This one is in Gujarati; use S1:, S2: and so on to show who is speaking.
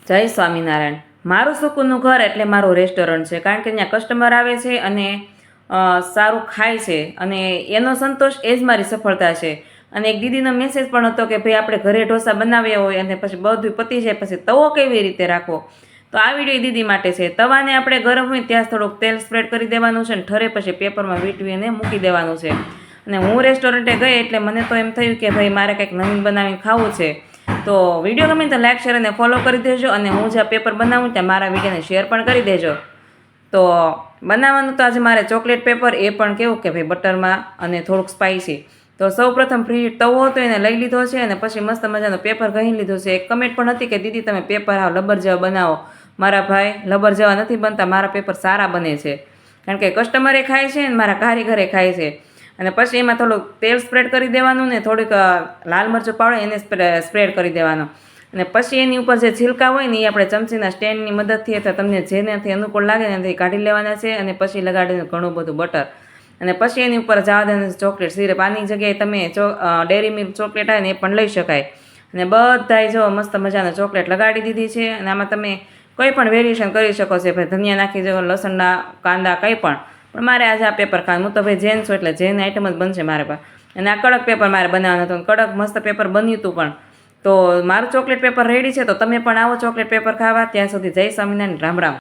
S1: જય સ્વામિનારાયણ। મારું સુકૂનનું ઘર એટલે મારું રેસ્ટોરન્ટ છે, કારણ કે ત્યાં કસ્ટમર આવે છે અને સારું ખાય છે અને એનો સંતોષ એ જ મારી સફળતા છે। અને એક દીદીનો મેસેજ પણ હતો કે ભાઈ આપણે ઘરે ઢોસા બનાવ્યા હોય અને પછી બધું પતી જાય પછી તવો કેવી રીતે રાખવો, તો આ વિડીયો દીદી માટે છે। તવાને આપણે ગરમ હોય ત્યાં થોડુંક તેલ સ્પ્રેડ કરી દેવાનું છે અને ઠરે પછી પેપરમાં વીંટવી અને મૂકી દેવાનું છે। અને હું રેસ્ટોરન્ટે ગઈ એટલે મને તો એમ થયું કે ભાઈ મારે કંઈક નવીન બનાવીને ખાવું છે, તો વિડીયો ગમે તો લાઈક શેર અને ફોલો કરી દેજો અને હું જ્યાં પેપર બનાવું ત્યાં મારા વિડીયોને શેર પણ કરી દેજો। તો બનાવવાનું તો આજે મારે ચોકલેટ પેપર, એ પણ કેવું કે ભાઈ બટરમાં અને થોડુંક સ્પાઇસી। તો સૌ પ્રથમ ફ્રી તવો હતો એને લઈ લીધો છે અને પછી મસ્ત મજાનો પેપર ઘસી લીધો છે। એક કમેન્ટ પણ હતી કે દીદી તમે પેપર હાવ લબર જેવા બનાવો। મારા ભાઈ લબર જેવા નથી બનતા, મારા પેપર સારા બને છે, કારણ કે કસ્ટમરે ખાય છે અને મારા કારીગરે ખાય છે। અને પછી એમાં થોડુંક તેલ સ્પ્રેડ કરી દેવાનું ને થોડીક લાલ મરચું પાવડર એને સ્પ્રેડ કરી દેવાનો અને પછી એની ઉપર જે છિલકા હોય ને એ આપણે ચમચીના સ્ટેન્ડની મદદથી અથવા તમને જેનાથી અનુકૂળ લાગે ને એનાથી કાઢી લેવાના છે અને પછી લગાડીને ઘણું બધું બટર અને પછી એની ઉપર જાવાદાની ચોકલેટ સિરપ, આની જગ્યાએ તમે ડેરી મિલ્ક ચોકલેટ આવે ને એ પણ લઈ શકાય। અને બધાય જો મસ્ત મજાનો ચોકલેટ લગાડી દીધી છે અને આમાં તમે કોઈ પણ વેરિએશન કરી શકો છો, ભાઈ ધનિયા નાખી શકો, લસણના કાંદા કંઈ પણ મારે આજે આ પેપર ખાવાનું, હું તો ભાઈ જેન છું એટલે જેન આઈટમ જ બનશે મારે પાસે। અને આ કડક પેપર મારે બનાવવાનું હતું, કડક મસ્ત પેપર બન્યું હતું પણ। તો મારું ચોકલેટ પેપર રેડી છે, તો તમે પણ આવો ચોકલેટ પેપર ખાવા। ત્યાં સુધી જય સ્વામિનારાયણ, રામ રામ।